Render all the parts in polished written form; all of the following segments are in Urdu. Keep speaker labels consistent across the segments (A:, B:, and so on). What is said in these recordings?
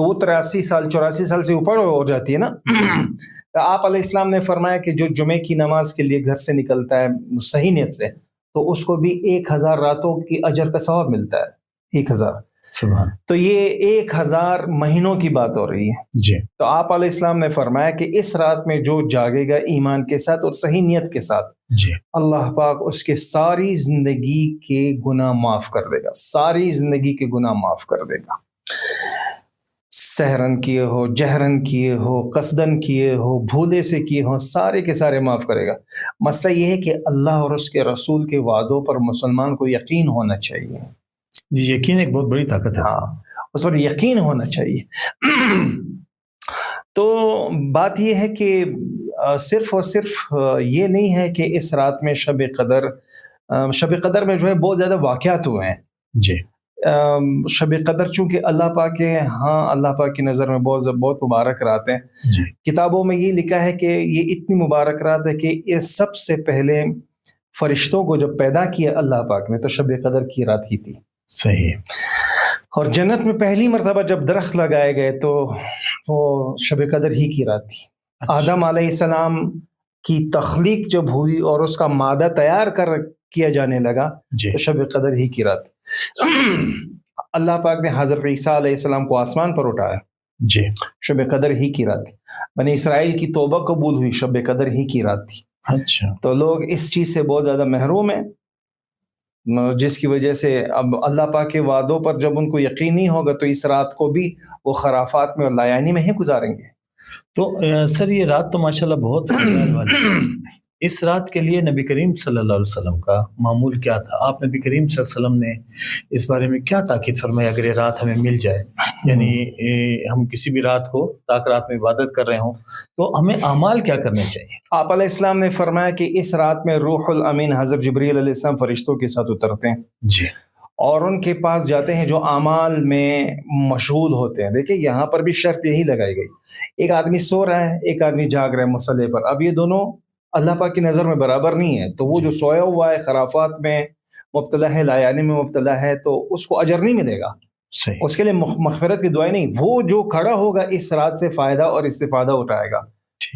A: تو وہ 83 سال 84 سال سے اوپر ہو جاتی ہے نا. آپ علیہ السلام نے فرمایا کہ جو جمعے کی نماز کے لیے گھر سے نکلتا ہے صحیح نیت سے تو اس کو بھی 1000 راتوں کی اجر کا ثواب ملتا ہے. 1000
B: سبحان.
A: تو یہ 1000 مہینوں کی بات ہو رہی ہے.
B: جی.
A: تو آپ علیہ السلام نے فرمایا کہ اس رات میں جو جاگے گا ایمان کے ساتھ اور صحیح نیت کے ساتھ
B: جی.
A: اللہ پاک اس کے ساری زندگی کے گناہ معاف کر دے گا. ساری زندگی کے گناہ معاف کر دے گا. سحرن کیے ہو، جہرن کیے ہو، قصدن کیے ہو، بھولے سے کیے ہو، سارے کے سارے معاف کرے گا. مسئلہ یہ ہے کہ اللہ اور اس کے رسول کے وعدوں پر مسلمان کو یقین ہونا چاہیے.
B: یقین ایک بہت بڑی طاقت ہے.
A: ہاں، اس پر یقین ہونا چاہیے. تو بات یہ ہے کہ صرف اور صرف یہ نہیں ہے کہ اس رات میں شب قدر میں جو ہے بہت زیادہ واقعات ہوئے ہیں.
B: جی.
A: شب قدر چونکہ اللہ پاک کے اللہ پاک کی نظر میں بہت مبارک رات ہے.
B: جی.
A: کتابوں میں یہ لکھا ہے کہ یہ اتنی مبارک رات ہے کہ یہ سب سے پہلے فرشتوں کو جب پیدا کیا اللہ پاک نے تو شب قدر کی رات ہی تھی.
B: صحیح.
A: اور جنت میں پہلی مرتبہ جب درخت لگائے گئے تو وہ شب قدر ہی کی رات تھی. آدم علیہ السلام کی تخلیق جب ہوئی اور اس کا مادہ تیار کیا جانے لگا
B: جی.
A: تو شب قدر ہی کی رات. اللہ پاک نے حضرت عیسیٰ علیہ السلام کو آسمان پر اٹھایا.
B: جی.
A: شب قدر ہی کی رات. بنی اسرائیل کی توبہ قبول ہوئی شب قدر ہی کی رات تھی.
B: اچھا.
A: تو لوگ اس چیز سے بہت زیادہ محروم ہیں جس کی وجہ سے اب اللہ پاک کے وعدوں پر جب ان کو یقین نہیں ہوگا تو اس رات کو بھی وہ خرافات میں اور لایانی میں ہی گزاریں گے.
B: تو سر یہ رات تو ماشاءاللہ بہت فضیلت والی ہے. اس رات کے لیے نبی کریم صلی اللہ علیہ وسلم کا معمول کیا تھا؟ آپ نبی کریم صلی اللہ علیہ وسلم نے اس بارے میں کیا تاکید فرمائی اگر یہ رات ہمیں مل جائے، یعنی ہم کسی بھی رات کو تاک رات میں عبادت کر رہے ہوں تو ہمیں اعمال کیا کرنے چاہیے؟
A: آپ علیہ السلام نے فرمایا کہ اس رات میں روح الامین حضرت جبریل علیہ السلام فرشتوں کے ساتھ اترتے ہیں
B: جی.
A: اور ان کے پاس جاتے ہیں جو اعمال میں مشغول ہوتے ہیں. دیکھیں یہاں پر بھی شرط یہی لگائی گئی، ایک آدمی سو رہا ہے، ایک آدمی جاگ رہا ہے مصلی پر. اب یہ دونوں اللہ پاک کی نظر میں برابر نہیں ہے. تو وہ جو سویا ہوا ہے خرافات میں مبتلا ہے، لایانی میں مبتلا ہے، تو اس کو اجر نہیں ملے گا.
B: صحیح.
A: اس کے لیے مغفرت کی دعائیں نہیں. وہ جو کھڑا ہوگا اس رات سے فائدہ اور استفادہ اٹھائے گا.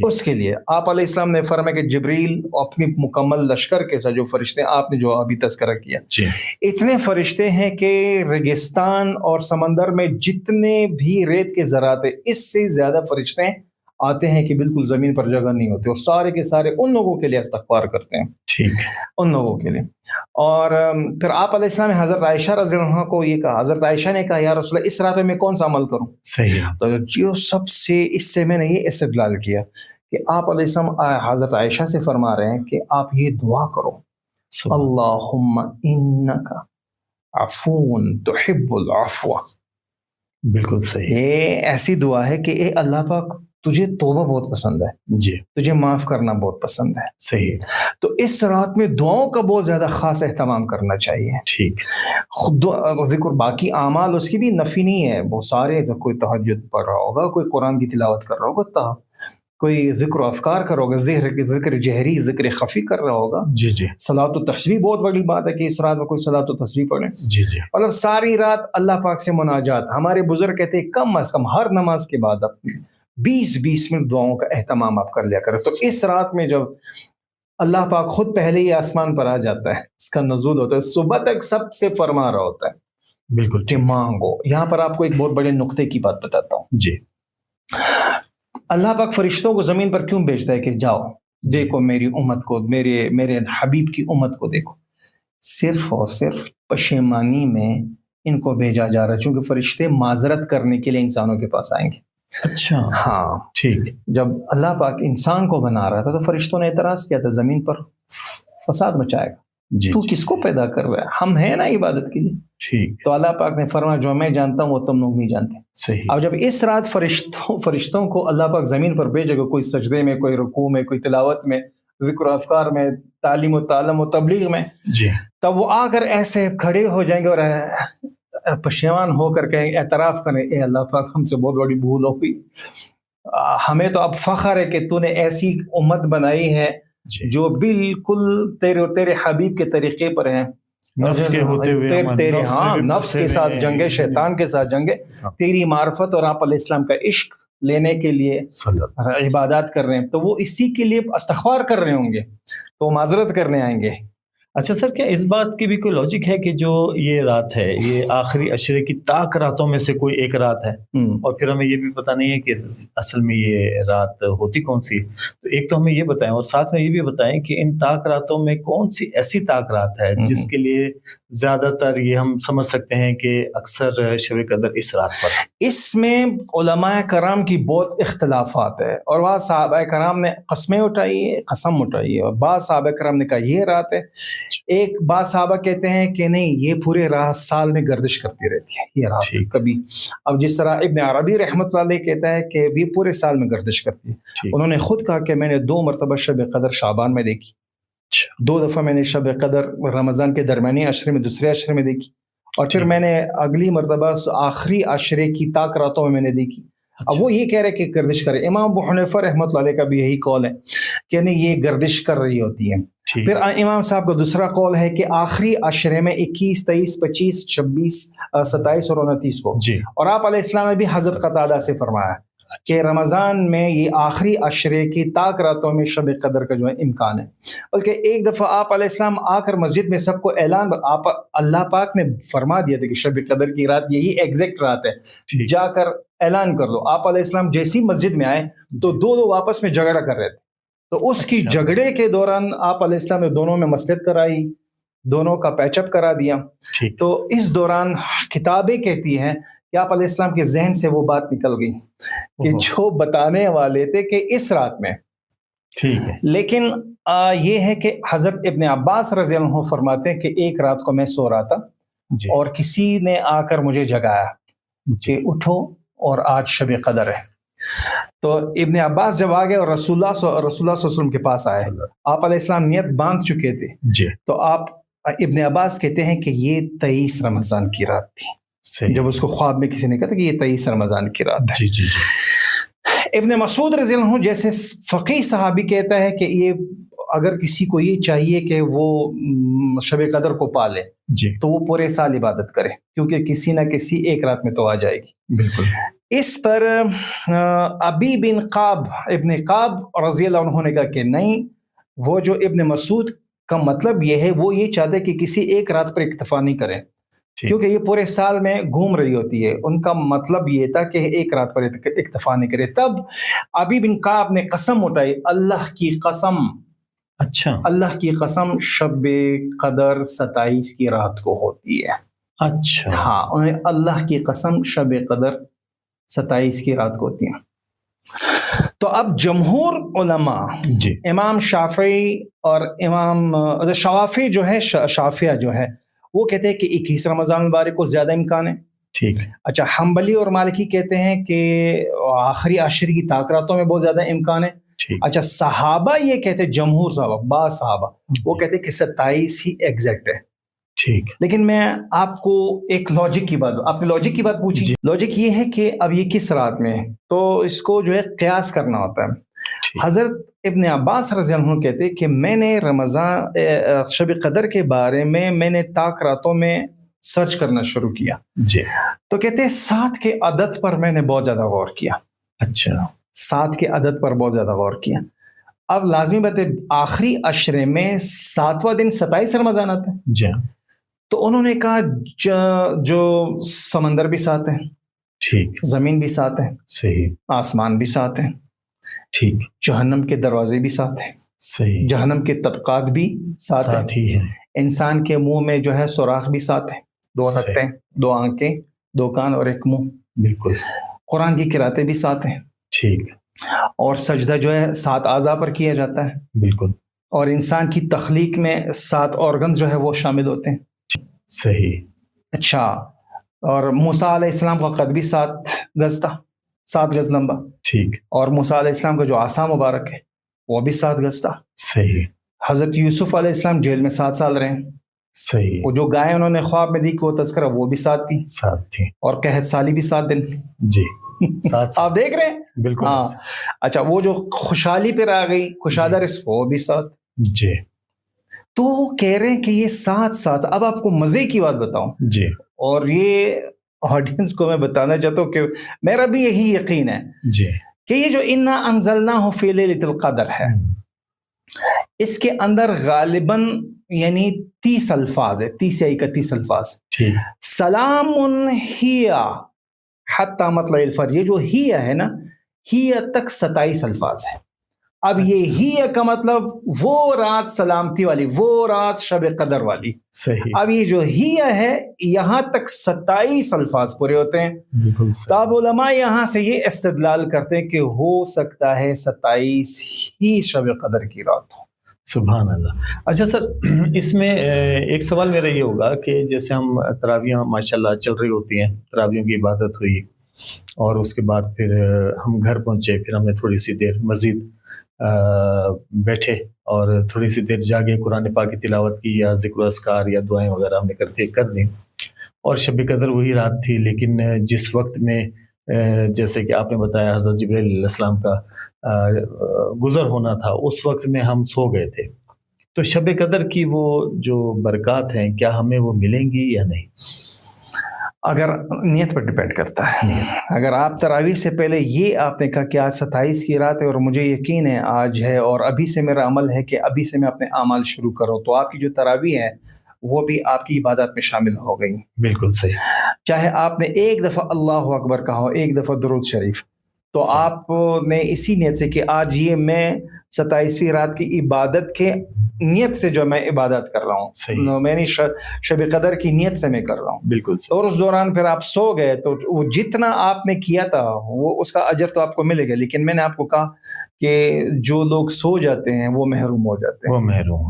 A: اس کے لیے آپ علیہ السلام نے فرمایا کہ جبریل اپنی مکمل لشکر کے ساتھ جو فرشتے ہیں آپ نے جو ابھی تذکرہ کیا
B: جی.
A: اتنے فرشتے ہیں کہ ریگستان اور سمندر میں جتنے بھی ریت کے ذرات ہیں اس سے زیادہ فرشتے آتے ہیں کہ بالکل زمین پر جگہ نہیں ہوتی، اور سارے کے سارے ان لوگوں کے لیے استغفار کرتے ہیں.
B: ٹھیک.
A: ان لوگوں کے لیے. اور پھر آپ علیہ السلام نے حضرت عائشہ رضی اللہ عنہا کو یہ کہا، حضرت عائشہ نے کہا یا رسول اللہ اس رات میں کون سا عمل کروں؟
B: صحیح.
A: تو جو سب سے اس سے میں نے یہ استدلال کیا کہ آپ علیہ السلام حضرت عائشہ سے فرما رہے ہیں کہ آپ یہ دعا کرو، اللہم انکا عفون تحب العفو.
B: بالکل صحیح.
A: یہ ایسی دعا ہے کہ اے اللہ پاک تجھے توبہ بہت پسند ہے،
B: جی.
A: تجھے معاف کرنا بہت پسند ہے.
B: صحیح.
A: تو اس رات میں دعاؤں کا بہت زیادہ خاص اہتمام کرنا چاہیے.
B: ٹھیک.
A: خود ذکر باقی اعمال اس کی بھی نفی نہیں ہے، بہت سارے، کوئی تہجد پڑھ رہا ہوگا، کوئی قرآن کی تلاوت کر رہا ہوگا، کوئی ذکر و افکار کر رہا ہوگا، ذکر جہری ذکر خفی کر رہا ہوگا.
B: جی. جی.
A: صلاۃ و تسبیح بہت بڑی بات ہے کہ اس رات میں کوئی صلاۃ و تسبیح پڑھے.
B: جی. جی.
A: مطلب ساری رات اللہ پاک سے مناجات. ہمارے بزرگ کہتے ہیں کم از کم ہر نماز کے بعد 20 منٹ دعاؤں کا اہتمام آپ کر لیا کریں. تو اس رات میں جب اللہ پاک خود پہلے ہی آسمان پر آ جاتا ہے، اس کا نزول ہوتا ہے، صبح تک سب سے فرما رہا ہوتا ہے
B: بالکل
A: کہ مانگو. یہاں پر آپ کو ایک بہت بڑے نقطے کی بات بتاتا ہوں.
B: جی.
A: اللہ پاک فرشتوں کو زمین پر کیوں بھیجتا ہے کہ جاؤ دیکھو میری امت کو، میرے حبیب کی امت کو دیکھو؟ صرف اور صرف پشیمانی میں ان کو بھیجا جا رہا ہے، چونکہ فرشتے معذرت کرنے کے لیے انسانوں کے پاس آئیں گے.
B: اچھا.
A: ہاں
B: ٹھیک.
A: جب اللہ پاک انسان کو بنا رہا تھا تو فرشتوں نے اعتراض کیا تھا زمین پر فساد مچائے گا.
B: جی.
A: تو کس کو پیدا کر رہا ہے؟ ہم ہیں نا عبادت کے لیے.
B: ٹھیک.
A: تو اللہ پاک نے فرمایا جو میں جانتا ہوں وہ تم لوگ نہیں جانتے.
B: صحیح.
A: اب جب اس رات فرشتوں کو اللہ پاک زمین پر بھیجے گا، کوئی سجدے میں، کوئی رکوع میں، کوئی تلاوت میں، ذکر و افکار میں، تعلیم و تعلم و تبلیغ میں،
B: جی.
A: تب وہ آ کر ایسے کھڑے ہو جائیں گے اور پشیمان ہو کر کہیں، اعتراف کریں اے اللہ پاک ہم سے بہت بڑی بھول ہو گئی، ہمیں تو اب فخر ہے کہ تو نے ایسی امت بنائی ہے جو بالکل تیرے حبیب کے طریقے پر ہیں.
B: نفس کے ہوتے ہوئے
A: تیرے ہاں نفس کے ساتھ جنگے، شیطان کے ساتھ جنگے، تیری معرفت اور آپ علیہ السلام کا عشق لینے کے لیے عبادات کر رہے ہیں، تو وہ اسی کے لیے استغفار کر رہے ہوں گے، تو معذرت کرنے آئیں گے۔
B: اچھا سر، کیا اس بات کی بھی کوئی لاجک ہے کہ جو یہ رات ہے یہ آخری عشرے کی طاق راتوں میں سے کوئی ایک رات ہے، اور پھر ہمیں یہ بھی پتہ نہیں ہے کہ اصل میں یہ رات ہوتی کون سی؟ تو ایک تو ہمیں یہ بتائیں، اور ساتھ میں یہ بھی بتائیں کہ ان طاق راتوں میں کون سی ایسی طاق رات ہے جس کے لیے زیادہ تر یہ ہم سمجھ سکتے ہیں کہ اکثر شب قدر اس رات پر؟
A: اس میں علماء کرام کی بہت اختلافات ہے، اور بعض صحابہ کرام نے قسمیں اٹھائی ہے، قسم اٹھائی ہے، اور بعض صحابہ کرام نے کہا یہ رات ہے، ایک بعض صحابہ کہتے ہیں کہ نہیں یہ پورے رات سال میں گردش کرتی رہتی ہے یہ رات کبھی، اب جس طرح ابن عربی رحمۃ اللہ علیہ کہتا ہے کہ یہ پورے سال میں گردش کرتی ہے۔ انہوں نے خود کہا کہ میں نے 2 مرتبہ شب قدر شعبان میں دیکھی، 2 دفعہ میں نے شب قدر رمضان کے درمیانی عشرے میں دوسرے عشرے میں دیکھی، اور پھر میں نے اگلی مرتبہ آخری عشرے کی طاق راتوں میں نے دیکھی۔ اب وہ یہ کہہ رہے کہ گردش کرے۔ امام ابو حنیفہ رحمۃ اللہ علیہ کا بھی یہی قول ہے کہ نہیں یہ گردش کر رہی ہوتی ہے۔ پھر امام صاحب کا دوسرا قول ہے کہ آخری عشرے میں 21، 23، 25، 26، 27 اور 29 کو، اور آپ علیہ السلام نے بھی حضرت قتادہ سے فرمایا کہ رمضان میں یہ آخری عشرے کی طاق راتوں میں شب قدر کا جو ہے امکان ہے۔ بلکہ ایک دفعہ آپ علیہ السلام آ کر مسجد میں سب کو اعلان، اللہ پاک نے فرما دیا تھا کہ شب قدر کی رات یہی ایگزیکٹ رات ہے، جا کر اعلان کر دو۔ آپ علیہ السلام جیسی مسجد میں آئے تو 2 لوگ آپس میں جھگڑا کر رہے تھے، تو اس کی جھگڑے کے دوران آپ علیہ السلام نے دونوں میں مصلحت کرائی، دونوں کا پیچ اپ کرا دیا۔ تو اس دوران کتابیں کہتی ہیں کہ آپ علیہ السلام کے ذہن سے وہ بات نکل گئی کہ جو بتانے والے تھے کہ اس رات میں، لیکن یہ ہے کہ حضرت ابن عباس رضی اللہ عنہ فرماتے ہیں کہ ایک رات کو میں سو رہا تھا اور کسی نے آ کر مجھے جگایا کہ اٹھو اور آج شب قدر ہے۔ تو ابن عباس جب آ گئے اور رسول اللہ صلی اللہ علیہ وسلم کے پاس آئے، آپ علیہ السلام نیت باندھ چکے تھے، تو آپ ابن عباس کہتے ہیں کہ یہ 23 رمضان کی رات تھی، جب اس کو خواب میں کسی نے کہا تھا کہ یہ 23 رمضان کی رات ہے۔ ابن مسعود رضی اللہ عنہ جیسے فقیہ صحابی کہتا ہے کہ یہ اگر کسی کو یہ چاہیے کہ وہ شب قدر کو پالے تو وہ پورے سال عبادت کرے، کیونکہ کسی نہ کسی ایک رات میں تو آ جائے گی۔ بالکل۔ اس پر ابی بن قاب ابن قاب رضی اللہ عنہ نے کہا کہ نہیں، وہ جو ابن مسعود کا مطلب یہ ہے، وہ یہ چاہتے کہ کسی ایک رات پر اکتفا نہیں کریں، کیونکہ یہ پورے سال میں گھوم رہی ہوتی ہے۔ ان کا مطلب یہ تھا کہ ایک رات پر اکتفا نہیں کرے۔ تب ابی بن قاب نے قسم اٹھائی، اللہ کی قسم، اللہ کی قسم، شب قدر 27 کی رات کو ہوتی ہے۔ ہاں، انہوں نے اللہ کی قسم، شب قدر 27 کی رات کو ہوتی ہے۔ تو اب جمہور علماء، امام شافعی اور امام شوافی جو ہے، شافعہ جو ہے، وہ کہتے ہیں کہ 21 رمضان مبارک کو زیادہ امکان ہے۔ ٹھیک۔ اچھا، حنبلی اور مالکی کہتے ہیں کہ آخری عشر کی طاق راتوں میں بہت زیادہ امکان ہے۔ اچھا، صحابہ یہ کہتے ہیں، جمہور صحابہ، بعض صحابہ وہ کہتے ہیں کہ 27 ہی ایگزیکٹ ہے۔ ٹھیک۔ لیکن میں آپ کو ایک لاجک کی بات، آپ نے لاجک کی بات پوچھی، لاجک یہ ہے کہ اب یہ کس رات میں ہے، تو اس کو جو ہے قیاس کرنا ہوتا ہے۔ حضرت ابن عباس رضی اللہ عنہ کہتے کہ میں نے رمضان شب قدر کے بارے میں نے طاق راتوں میں سرچ کرنا شروع کیا، تو کہتے ہیں 7 کے عدد پر میں نے بہت زیادہ غور کیا۔ اچھا، 7 کے عدد پر بہت زیادہ غور کیا۔ اب لازمی بات ہے، آخری عشرے میں 7واں دن 27 رمضان آتا ہے، جی، تو انہوں نے کہا جو سمندر بھی ساتھ ہے، ٹھیک، زمین بھی ساتھ ہے، صحیح، آسمان بھی ساتھ ہے، ٹھیک، جہنم کے دروازے بھی ساتھ ہیں، صحیح، جہنم کے طبقات بھی ساتھ ہیں، انسان کے منہ میں جو ہے سوراخ بھی ساتھ ہیں، 2 رگتیں، 2 آنکھیں، 2 کان اور 1 منہ، بالکل، قرآن کی قراتیں بھی ساتھ ہیں، ٹھیک، اور سجدہ جو ہے 7 اعضاء پر کیا جاتا ہے، بالکل، اور انسان کی تخلیق میں 7 آرگنز جو ہے وہ شامل ہوتے ہیں، صحیح۔ اچھا، اور موسیٰ علیہ السلام کا قد بھی 7 گز تھا، 7 گز لمبا، ٹھیک، اور موسیٰ علیہ السلام کا جو عصا مبارک ہے وہ بھی 7 گز تھا، صحیح۔ حضرت یوسف علیہ السلام جیل میں 7 سال رہے، صحیح، وہ جو گائے انہوں نے خواب میں دی کہ وہ تذکرہ، وہ بھی 7 تھی، اور قحط سالی بھی 7 دن، جی، آپ دیکھ رہے ہیں، بالکل، ہاں۔ اچھا، وہ جو خوشحالی پہ آ گئی، کشادہ رزق، وہ بھی 7، جی۔ تو کہہ رہے ہیں کہ یہ ساتھ ساتھ، اب آپ کو مزے کی بات بتاؤں
B: جی
A: اور یہ آڈینس کو میں بتانا چاہتا ہوں کہ میرا بھی یہی یقین ہے
B: جی
A: کہ یہ جو انا انزلناہ فی لیلۃ القدر ہے، اس کے اندر غالباً یعنی 30 الفاظ ہے، 30 یا 31 الفاظ.
B: ٹھیک
A: سلام ہی حتی مطلع الفجر، یہ جو ہی ہے نا، ہی تک 27 الفاظ ہے. اب یہ ہی کا مطلب وہ رات سلامتی والی، وہ رات شب قدر والی.
B: صحیح.
A: اب یہ جو ہی ہے یہاں تک 27 الفاظ پورے ہوتے ہیں.
B: بالکل.
A: تاب علماء یہاں سے یہ استدلال کرتے ہیں کہ ہو سکتا ہے 27 ہی شب قدر کی رات ہو.
B: سبحان اللہ. اچھا سر، اس میں ایک سوال میرا یہ ہوگا کہ جیسے ہم تراویح ماشاءاللہ چل رہی ہوتی ہیں، تراویحوں کی عبادت ہوئی اور اس کے بعد پھر ہم گھر پہنچے، پھر ہم نے تھوڑی سی دیر مزید بیٹھے اور تھوڑی سی دیر جاگے، قرآن پاک کی تلاوت کی یا ذکر و اذکار یا دعائیں وغیرہ ہم نے کر دیں. اور شب قدر وہی رات تھی، لیکن جس وقت میں جیسے کہ آپ نے بتایا حضرت جبرائیل علیہ السلام کا گزر ہونا تھا، اس وقت میں ہم سو گئے تھے. تو شب قدر کی وہ جو برکات ہیں کیا ہمیں وہ ملیں گی یا نہیں؟
A: اگر نیت پر ڈیپینڈ کرتا ہے. اگر آپ تراویح سے پہلے یہ آپ نے کہا کہ آج 27 کی رات ہے اور مجھے یقین ہے آج ہے اور ابھی سے میرا عمل ہے کہ ابھی سے میں اپنے اعمال شروع کروں، تو آپ کی جو تراویح ہے وہ بھی آپ کی عبادت میں شامل ہو گئی.
B: بالکل صحیح.
A: چاہے آپ نے ایک دفعہ اللہ اکبر کہا ہو، ایک دفعہ درود شریف، تو آپ نے اسی نیت سے کہ آج یہ میں 27ویں رات کی عبادت کے نیت سے جو میں عبادت کر رہا ہوں، میں نے شب قدر کی نیت سے میں کر رہا ہوں.
B: بالکل.
A: اور اس دوران پھر آپ سو گئے تو وہ جتنا آپ نے کیا تھا وہ اس کا اجر تو آپ کو ملے گا، لیکن میں نے آپ کو کہا کہ جو لوگ سو جاتے ہیں وہ محروم ہو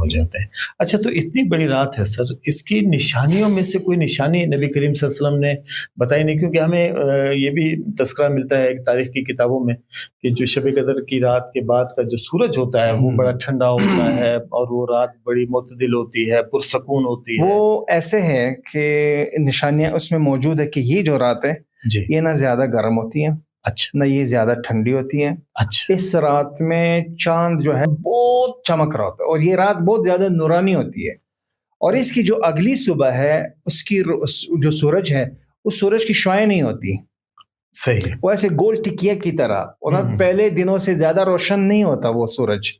A: جاتے ہیں.
B: اچھا، تو اتنی بڑی رات ہے سر، اس کی نشانیوں میں سے کوئی نشانی نبی کریم صلی اللہ علیہ وسلم نے بتائی نہیں؟ کیونکہ ہمیں یہ بھی تذکرہ ملتا ہے تاریخ کی کتابوں میں کہ جو شب قدر کی رات کے بعد کا جو سورج ہوتا ہے وہ بڑا ٹھنڈا ہوتا ہے اور وہ رات بڑی معتدل ہوتی ہے، پرسکون ہوتی ہے.
A: وہ ایسے ہے کہ نشانیاں اس میں موجود ہے کہ یہ جو رات ہے
B: جی،
A: یہ نہ زیادہ گرم ہوتی ہے،
B: اچھا،
A: نہ یہ زیادہ ٹھنڈی ہوتی ہے.
B: اچھا.
A: اس رات میں چاند جو ہے بہت چمک رہا ہوتا ہے اور یہ رات بہت زیادہ نورانی ہوتی ہے. اور اس کی جو اگلی صبح ہے اس کی جو سورج ہے اس سورج کی شعاعیں نہیں ہوتی.
B: صحیح.
A: وہ ایسے گول ٹکیا کی طرح، اور پہلے دنوں سے زیادہ روشن نہیں ہوتا وہ سورج.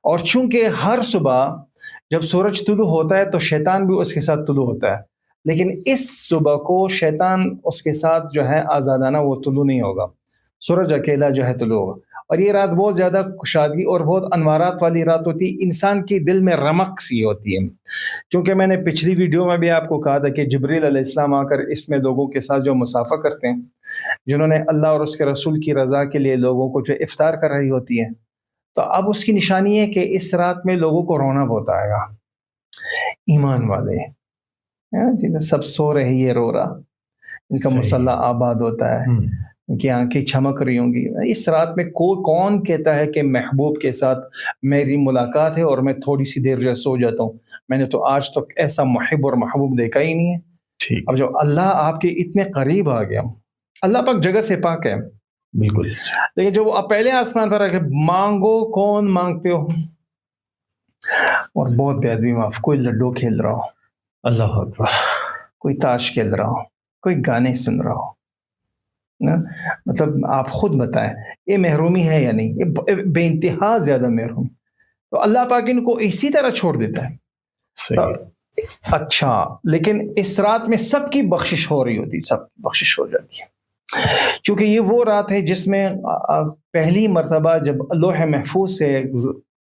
A: اور چونکہ ہر صبح جب سورج طلوع ہوتا ہے تو شیطان بھی اس کے ساتھ طلوع ہوتا ہے، لیکن اس صبح کو شیطان اس کے ساتھ جو ہے آزادانہ وہ طلوع نہیں ہوگا، سورج اکیلا جو ہے طلوع ہوگا. اور یہ رات بہت زیادہ کشادگی اور بہت انوارات والی رات ہوتی ہے، انسان کی دل میں رمق سی ہوتی ہے. چونکہ میں نے پچھلی ویڈیو میں بھی آپ کو کہا تھا کہ جبریل علیہ السلام آ کر اس میں لوگوں کے ساتھ جو مسافہ کرتے ہیں، جنہوں نے اللہ اور اس کے رسول کی رضا کے لیے لوگوں کو جو افطار کر رہی ہوتی ہے، تو اب اس کی نشانی ہے کہ اس رات میں لوگوں کو رونا بہت آئے گا. ایمان والے جنہیں سب سو رہے یہ رو رہا، ان کا مسلح آباد ہوتا ہے، ان کی آنکھیں چمک رہی ہوں گی. اس رات میں کون کہتا ہے کہ محبوب کے ساتھ میری ملاقات ہے اور میں تھوڑی سی دیر جو سو جاتا ہوں؟ میں نے تو آج تک ایسا محب اور محبوب دیکھا ہی نہیں ہے. اب جو اللہ آپ کے اتنے قریب آ گیا، اللہ پاک جگہ سے پاک ہے
B: بالکل،
A: لیکن جو آپ پہلے آسمان پر رکھے مانگو کون مانگتے ہو، اور بہت بے ادبی معاف، کوئی لڈو کھیل رہا ہو،
B: اللہ اکبر،
A: کوئی تاش کھیل رہا ہو، کوئی گانے سن رہا ہو. مطلب آپ خود بتائیں یہ محرومی ہے یا نہیں؟ یہ بے انتہا زیادہ محروم. تو اللہ پاک ان کو اسی طرح چھوڑ دیتا ہے. اچھا، لیکن اس رات میں سب کی بخشش ہو رہی ہوتی، سب کی بخشش ہو جاتی ہے، چونکہ یہ وہ رات ہے جس میں پہلی مرتبہ جب لوح محفوظ سے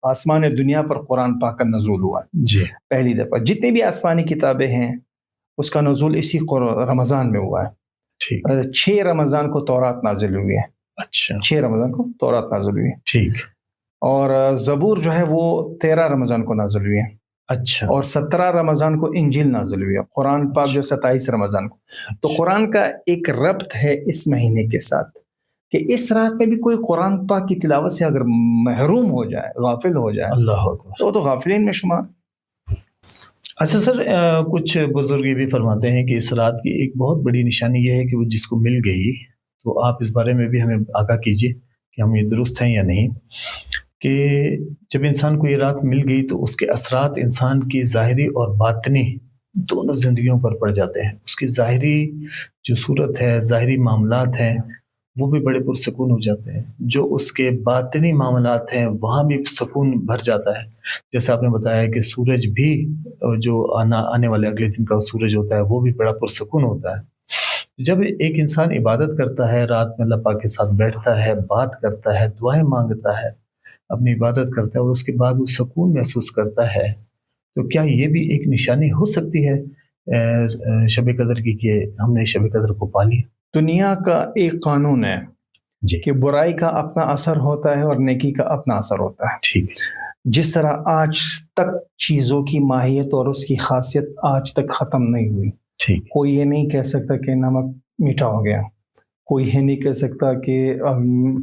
A: آسمان دنیا پر قرآن پاک کا نزول ہوا
B: جی،
A: پہلی دفعہ. جتنی بھی آسمانی کتابیں ہیں اس کا نزول اسی رمضان میں ہوا ہے. 6 رمضان کو تورات نازل ہوئی ہے.
B: اچھا،
A: 6 رمضان کو تورات نازل ہوئی ہے.
B: ٹھیک.
A: اور زبور جو ہے وہ 13 رمضان کو نازل ہوئی ہے.
B: اچھا. اور
A: 17 رمضان کو انجیل نازل ہوئی ہے. قرآن پاک جو 27 رمضان کو. تو قرآن کا ایک ربط ہے اس مہینے کے ساتھ کہ اس رات میں بھی کوئی قرآن پاک کی تلاوت سے اگر محروم ہو جائے، غافل ہو جائے،
B: اللہ اکبر،
A: تو غافلین میں شمار.
B: اچھا سر، کچھ بزرگ یہ بھی فرماتے ہیں کہ اس رات کی ایک بہت بڑی نشانی یہ ہے کہ وہ جس کو مل گئی، تو آپ اس بارے میں بھی ہمیں آگاہ کیجیے کہ ہم یہ درست ہیں یا نہیں، کہ جب انسان کو یہ رات مل گئی تو اس کے اثرات انسان کی ظاہری اور باطنی دونوں زندگیوں پر پڑ جاتے ہیں. اس کی ظاہری جو صورت ہے، ظاہری معاملات ہیں، وہ بھی بڑے پرسکون ہو جاتے ہیں. جو اس کے باطنی معاملات ہیں وہاں بھی سکون بھر جاتا ہے. جیسے آپ نے بتایا کہ سورج بھی جو آنے والے اگلے دن کا سورج ہوتا ہے وہ بھی بڑا پرسکون ہوتا ہے. جب ایک انسان عبادت کرتا ہے، رات میں اللہ پاک کے ساتھ بیٹھتا ہے، بات کرتا ہے، دعائیں مانگتا ہے، اپنی عبادت کرتا ہے اور اس کے بعد وہ سکون محسوس کرتا ہے، تو کیا یہ بھی ایک نشانی ہو سکتی ہے شب قدر کی کہ ہم نے شب قدر کو پا لیا؟
A: دنیا کا ایک قانون ہے
B: جی
A: کہ برائی کا اپنا اثر ہوتا ہے اور نیکی کا اپنا اثر ہوتا ہے.
B: ٹھیک.
A: جس طرح آج تک چیزوں کی ماہیت اور اس کی خاصیت آج تک ختم نہیں ہوئی.
B: ٹھیک.
A: کوئی یہ نہیں کہہ سکتا کہ نمک میٹھا ہو گیا، کوئی یہ نہیں کہہ سکتا کہ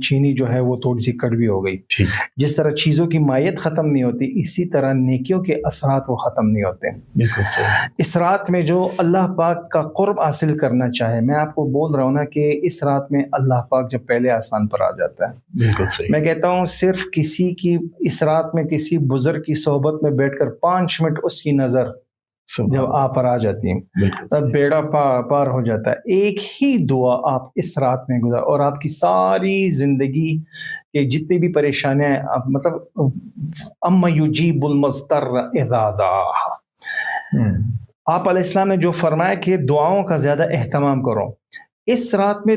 A: چینی جو ہے وہ تھوڑی سی کڑوی ہو گئی.
B: ٹھیک.
A: جس طرح چیزوں کی ماہیت ختم نہیں ہوتی، اسی طرح نیکیوں کے اثرات وہ ختم نہیں ہوتے.
B: بالکل صحیح.
A: اس رات میں جو اللہ پاک کا قرب حاصل کرنا چاہے، میں آپ کو بول رہا ہوں نا کہ اس رات میں اللہ پاک جب پہلے آسمان پر آ جاتا ہے.
B: بالکل صحیح.
A: میں کہتا ہوں صرف کسی کی اس رات میں کسی بزرگ کی صحبت میں بیٹھ کر 5 منٹ اس کی نظر جب آپ پر آ جاتی ہیں، تب بیڑا پار ہو جاتا ہے. ایک ہی دعا آپ اس رات میں گزار اور آپ کی ساری زندگی کے جتنی بھی پریشانیاں ہیں، مطلب اما یجیب المضطر اذا دعاہ، آپ علیہ السلام نے جو فرمایا کہ دعاؤں کا زیادہ اہتمام کرو. اس رات میں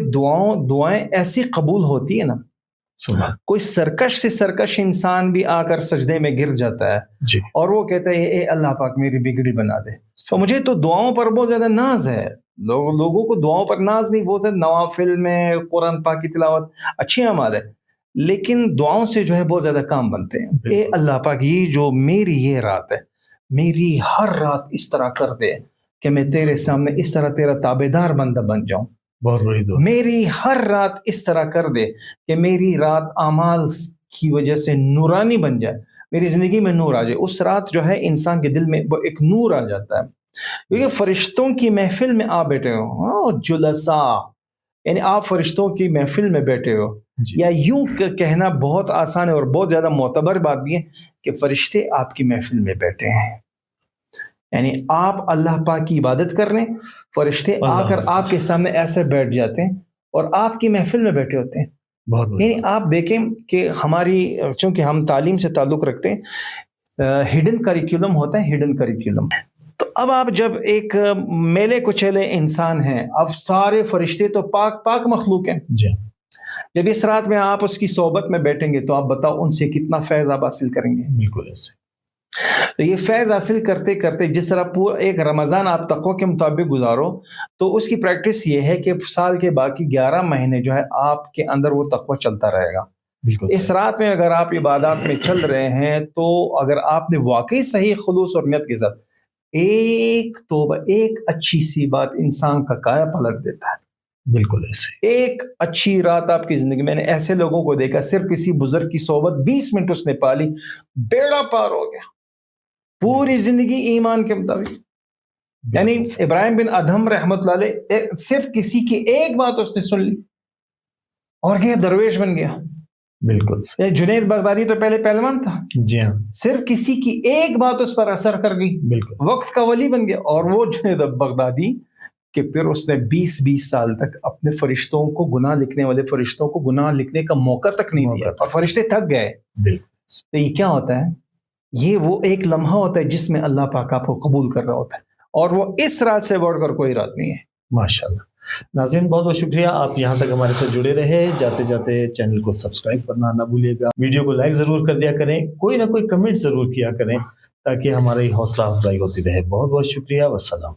A: دعائیں ایسی قبول ہوتی ہیں نا، کوئی سرکش سے سرکش انسان بھی آ کر سجدے میں گر جاتا ہے
B: جی.
A: اور وہ کہتا ہے اے اللہ پاک میری بگڑی بنا دے. تو مجھے تو دعاؤں پر بہت زیادہ ناز ہے. لوگوں کو دعاؤں پر ناز نہیں، بہت زیادہ نوافل میں قرآن پاک کی تلاوت اچھی اعمال ہے، لیکن دعاؤں سے جو ہے بہت زیادہ کام بنتے ہیں. اے اللہ پاک یہ جو میری یہ رات ہے، میری ہر رات اس طرح کر دے کہ میں تیرے سامنے اس طرح تیرا تابعدار بندہ بن جاؤں.
B: بہت بڑی دعا. میری
A: ہر رات اس طرح کر دے کہ میری رات اعمال کی وجہ سے نورانی بن جائے، میری زندگی میں نور آ جائے. اس رات جو ہے انسان کے دل میں ایک نور آ جاتا ہے، کیونکہ فرشتوں کی محفل میں آپ بیٹھے ہو، جلسا یعنی آپ فرشتوں کی محفل میں بیٹھے ہو. یا یوں کہنا بہت آسان ہے اور بہت زیادہ معتبر بات بھی ہے کہ فرشتے آپ کی محفل میں بیٹھے ہیں. یعنی آپ اللہ پاک کی عبادت کر رہے ہیں، فرشتے آ کر آپ کے سامنے ایسے بیٹھ جاتے ہیں اور آپ کی محفل میں بیٹھے ہوتے ہیں. یعنی آپ دیکھیں کہ ہماری، چونکہ ہم تعلیم سے تعلق رکھتے ہیں، ہڈن کریکولم ہوتا ہے، ہڈن کریکولم. تو اب آپ جب ایک میلے کچیلے انسان ہیں، اب سارے فرشتے تو پاک مخلوق ہیں. جب اس رات میں آپ اس کی صحبت میں بیٹھیں گے تو آپ بتاؤ ان سے کتنا فیض آپ حاصل کریں گے.
B: بالکل ایسے.
A: تو یہ فیض حاصل کرتے کرتے جس طرح پورا ایک رمضان آپ تقوی کے مطابق گزارو، تو اس کی پریکٹس یہ ہے کہ سال کے باقی 11 مہینے جو ہے آپ کے اندر وہ تقوی چلتا رہے گا. اس رات میں اگر آپ عبادات میں چل رہے ہیں تو اگر آپ نے واقعی صحیح خلوص اور نیت کے ساتھ ایک توبہ، ایک اچھی سی بات انسان کا کایا پلٹ دیتا ہے.
B: بالکل ایسے.
A: ایک اچھی رات آپ کی زندگی میں، نے ایسے لوگوں کو دیکھا صرف کسی بزرگ کی صحبت 20 منٹ اس نے پالی، بیڑا پار ہو گیا، پوری زندگی ایمان کے مطابق. یعنی ابراہیم بن ادھم رحمت اللہ علیہ صرف کسی کی ایک بات اس نے سن لی اور یہ درویش بن گیا.
B: بالکل.
A: جنید بغدادی تو پہلے پہلوان تھا،
B: جی ہاں،
A: صرف کسی کی ایک بات اس پر اثر کر گئی،
B: بالکل
A: وقت کا ولی بن گیا. اور وہ جنید بغدادی کہ پھر اس نے 20 سال تک اپنے فرشتوں کو، گناہ لکھنے والے فرشتوں کو گناہ لکھنے کا موقع تک نہیں دیا اور فرشتے تھک گئے. تو یہ کیا ہوتا ہے؟ یہ وہ ایک لمحہ ہوتا ہے جس میں اللہ پاک آپ کو قبول کر رہا ہوتا ہے، اور وہ اس رات سے بڑھ کر کوئی رات نہیں ہے.
B: ماشاءاللہ. ناظرین بہت بہت شکریہ، آپ یہاں تک ہمارے ساتھ جڑے رہے. جاتے جاتے چینل کو سبسکرائب کرنا نہ بھولیے گا، ویڈیو کو لائک ضرور کر دیا کریں، کوئی نہ کوئی کمنٹ ضرور کیا کریں تاکہ ہماری حوصلہ افزائی ہوتی رہے. بہت بہت شکریہ، والسلام.